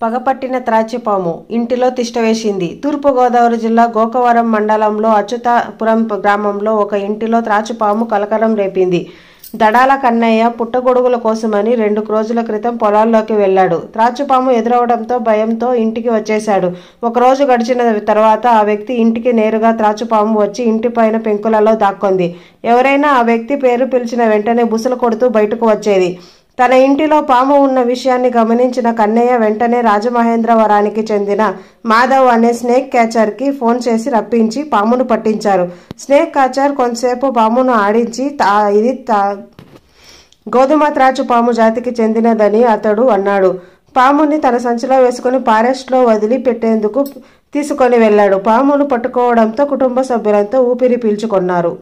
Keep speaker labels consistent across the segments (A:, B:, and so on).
A: పగపట్టిన త్రాచిపాము ఇంటిలో తిష్టవేసింది. తూర్పుగోదావరి జిల్లా గోకవరం మండలంలో అచ్యుతాపురం గ్రామంలో ఒక ఇంటిలో త్రాచిపాము కలకలం రేపింది. దడాల కన్నయ్య పుట్టగొడుగుల కోసమని 2 రోజుల క్రితం పొలాల్లోకి వెళ్లాడు. త్రాచుపాము ఎదురవడంతో భయంతో ఇంటికి వచ్చేశాడు. 1 రోజు గడిచిన తర్వాత ఆ వ్యక్తి ఇంటికి నేరుగా త్రాచుపాము వచ్చి ఇంటిపైన పెంకులలో దాక్కుంది. ఎవరైనా ఆ వ్యక్తి పేరు పిలిచిన వెంటనే బుసలు కొడుతూ బయటకు వచ్చేది. తన ఇంటిలో పాము ఉన్న విషయాన్ని గమనించిన కన్నయ్య వెంటనే రాజమహేంద్రవరానికి చెందిన మాధవ్ అనే స్నేక్ క్యాచర్కి ఫోన్ చేసి రప్పించి పామును పట్టించారు. స్నేక్ క్యాచర్ కొంతసేపు పామును ఆడించి ఇది గోధుమ త్రాచు పాము జాతికి చెందినదని అతడు అన్నాడు. పాముని తన సంచిలో వేసుకుని ఫారెస్ట్లో వదిలి పెట్టేందుకు తీసుకొని వెళ్లాడు. పామును పట్టుకోవడంతో కుటుంబ సభ్యులంతా ఊపిరి పీల్చుకున్నారు.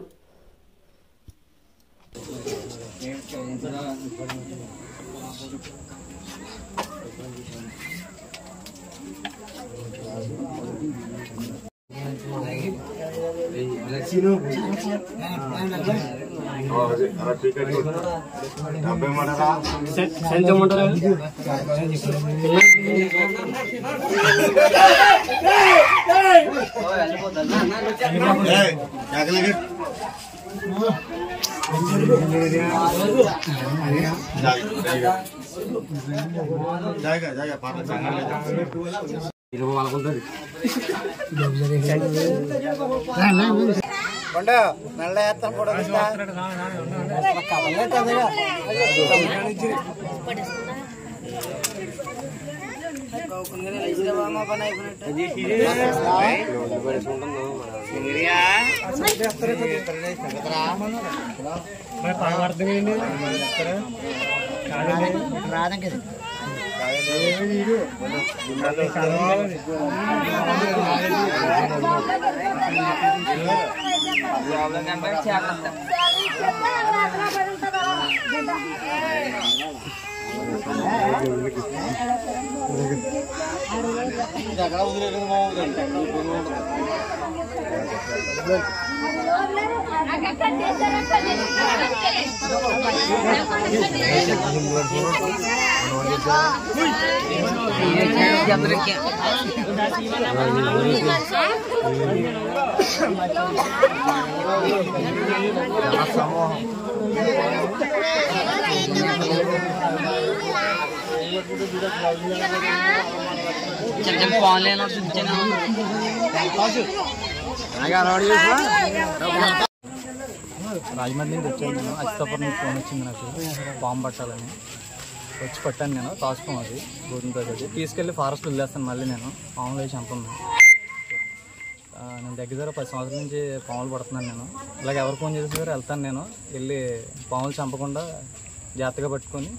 B: రాజమండ్రి నుంచి వచ్చాను నేను. అచ్యుతాపురం నుంచి ఫోన్ వచ్చింది నాకు పాము పట్టాలని. వచ్చి పట్టాను నేను. తాచుపాము అది గోధుమతో అది తీసుకెళ్ళి ఫారెస్ట్లో వదిలేస్తాను. మళ్ళీ నేను పాములు వేసి చంపున్నాను. నేను దగ్గర 10 సంవత్సరాల నుంచి పాములు పడుతున్నాను నేను. ఇలాగ ఎవరు ఫోన్ చేసిన దగ్గర వెళ్తాను నేను. వెళ్ళి పాములు చంపకుండా జాగ్రత్తగా పట్టుకొని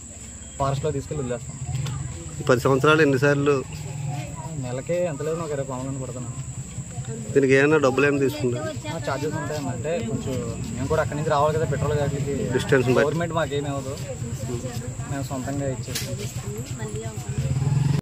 B: ఫారెస్ట్లో తీసుకెళ్ళి వదిలేస్తాను.
C: 10 సంవత్సరాలు ఎన్నిసార్లు?
B: నెలకే ఎంత లేదు, నాకు 20 పాములను పడుతున్నాను.
C: దీనికి ఏమైనా డబ్బులు ఏమైనా తీసుకుంటారు?
B: ఛార్జెస్ ఉంటాయంటే కొంచెం మేము కూడా అక్కడి నుంచి రావాలి కదా, పెట్రోల్ గాడికి
C: డిస్టెన్స్
B: గవర్నమెంట్ మాకేమీ అవ్వదు, మేము సొంతంగా ఇచ్చేస్తాం.